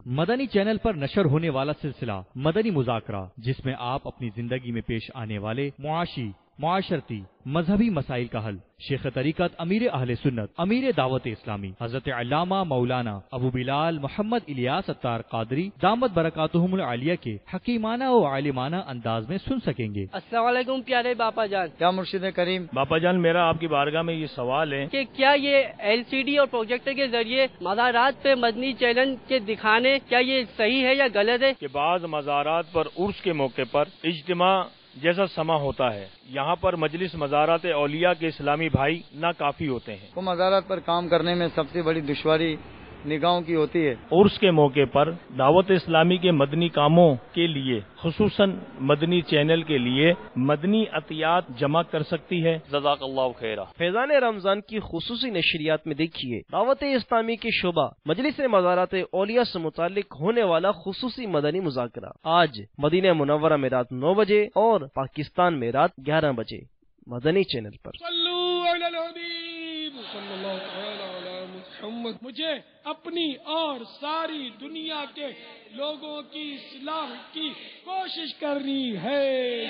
مدنی channel پر نشر ہونے والا سلسلہ مدنی مذاکرہ، جس میں آپ اپنی زندگی میں پیش آنے والے معاشی، معاشرتی، مذہبی مسائل کا حل شیخ طریقت امیر اہل سنت، امیر دعوت اسلامی حضرت علامہ مولانا ابو بلال محمد الیاس اتار قادری دامت برکاتہم العالیہ کے حکیمانہ و عالمانہ انداز میں سن سکیں گے۔ السلام علیکم پیارے باپا جان۔ کیا مرشد کریم؟ باپا جان، میرا آپ کی بارگاہ میں یہ سوال ہے کہ کیا یہ LCD اور پروجیکٹر کے ذریعے مزارات پہ مدنی چینل کے دکھانے کیا یہ صحیح ہے یا غلط ہے؟ کہ بعض مزارات پر عرس کے موقع پر اجتماع جیسا سما ہوتا ہے، یہاں پر مجلس مزارات اولیاء کے اسلامی بھائی ناکافی ہوتے ہیں۔ کو مزارات پر کام کرنے میں سب سے بڑی دشواری نگاہوں کی ہوتی ہے۔ عرس کے موقع پر دعوت اسلامی کے مدنی کاموں کے لیے خصوصاً مدنی چینل کے لیے مدنی عطیات جمع کر سکتی ہے۔ جزاک اللہ خیرہ۔ فیضان رمضان کی خصوصی نشریات میں دیکھیے دعوت اسلامی کے شعبہ مجلس مزارات اولیاء سے متعلق ہونے والا خصوصی مدنی مذاکرہ آج مدینہ منورہ میں رات 9 بجے اور پاکستان میں رات 11 بجے مدنی چینل پر۔ صلو علی الحبیب صلی اللہ تعالی علی محمد۔ مجھے اپنی اور ساری دنیا کے لوگوں کی اصلاح کی کوشش کرنی ہے۔